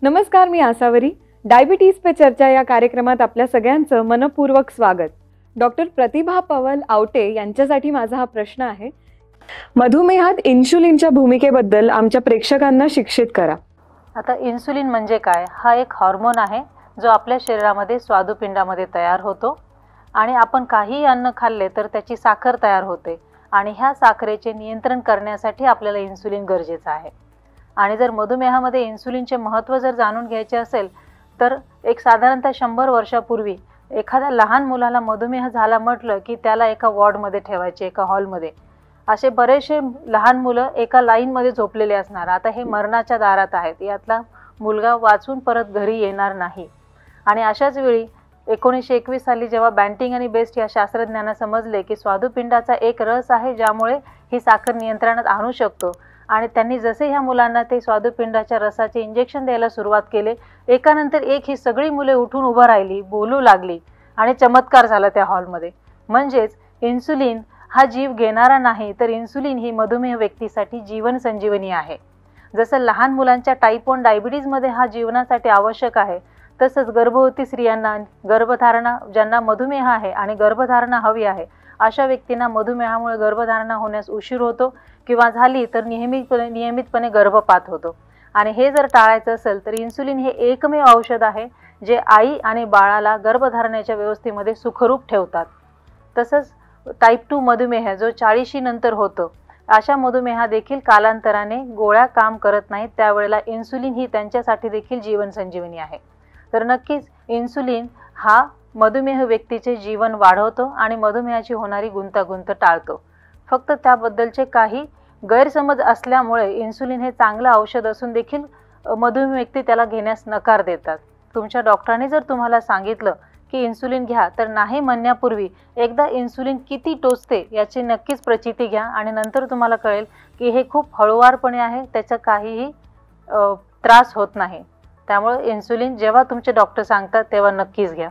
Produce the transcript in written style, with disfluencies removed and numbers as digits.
नमस्कार, मी आसावरी. डायबिटीज पे चर्चा या कार्यक्रमात आपल्या सगळ्यांचं मनपूर्वक स्वागत. डॉक्टर प्रतिभा पवल आवटे यांच्यासाठी माझा हा प्रश्न आहे. मधुमेहात इन्शुलिनच्या भूमिकेबद्दल आमच्या प्रेक्षकांना शिक्षित करा. आता इन्सुलिन म्हणजे काय? हा एक हार्मोन आहे जो आपल्या शरीरामध्ये स्वादुपिंडामध्ये तयार होतो आणि आपण काही अन्न खाल्ले तर त्याची साखर तयार होते आणि ह्या साखरेचे नियंत्रण करण्यासाठी आपल्याला इन्सुलिन गरजेचं आहे. आणि जर मधुमेहामध्ये इन्सुलिनचे महत्त्व जर जाणून घ्यायचे असेल तर एक साधारणतः 100 वर्षापूर्वी एखाद्या लहान मुलाला मधुमेह झाला म्हटलं की त्याला एका वॉर्डमध्ये ठेवायचे, एका हॉलमध्ये. असे बरेचसे लहान मुलं एका लाईनमध्ये झोपलेले असणार. आता हे मरणाच्या दारात आहेत, यातला मुलगा वाचून परत घरी येणार नाही. आणि अशाच वेळी 1921 साली जेव्हा बँटिंग आणि बेस्ट या शास्त्रज्ञांना समजले की स्वादुपिंडाचा एक रस आहे ज्यामुळे ही साखर नियंत्रणात आणू शकतो, आणि त्यांनी जसे ह्या मुलांना ते स्वादुपिंडाच्या रसाचे इंजेक्शन द्यायला सुरुवात केले, एकानंतर एक ही सगळी मुले उठून उभं राहिली, बोलू लागली आणि चमत्कार झाला त्या हॉलमध्ये. म्हणजेच इन्सुलिन हा जीव घेणारा नाही, तर इन्सुलिन ही मधुमेह व्यक्तीसाठी जीवन संजीवनी आहे. जसं लहान मुलांच्या टाईप 1 डायबिटीजमध्ये हा जीवनासाठी आवश्यक आहे, तसंच गर्भवती स्त्रियांना, गर्भधारणा ज्यांना मधुमेह आहे आणि गर्भधारणा हवी आहे अशा व्यक्तींना मधुमेहामुळे गर्भधारणा होण्यास उशीर होतो किंवा झाली तर नियमितपणे गर्भपात होतो. आणि हे जर टाळायचं असेल तर इन्सुलिन हे एकमेव औषध आहे जे आई आणि बाळाला गर्भधारणेच्या व्यवस्थेमध्ये सुखरूप ठेवतात. तसंच टाईप 2 मधुमेह जो 40 नंतर होतो, अशा मधुमेहा देखील कालांतराने गोळ्या काम करत नाहीत, त्यावेळेला इन्सुलिन ही त्यांच्यासाठी देखील जीवन संजीवनी आहे. तर नक्कीच इन्सुलिन हा मधुमेह व्यक्तीचे जीवन वाढवतो आणि मधुमेहाची होणारी गुंतागुंत टाळतो. फक्त त्याबद्दलचे काही गैरसमज असल्यामुळे इन्सुलिन हे चांगलं औषध असून देखील मधुमेह व्यक्ती त्याला घेण्यास नकार देतात. तुमच्या डॉक्टरांनी जर तुम्हाला सांगितलं की इन्सुलिन घ्या, तर नाही म्हणण्यापूर्वी एकदा इन्सुलिन किती टोचते याची नक्कीच प्रचिती घ्या आणि नंतर तुम्हाला कळेल की हे खूप हळूवारपणे आहे, त्याचा काहीही त्रास होत नाही. त्यामुळे इन्सुलिन जेव्हा तुमचे डॉक्टर सांगतात तेव्हा नक्कीच घ्या.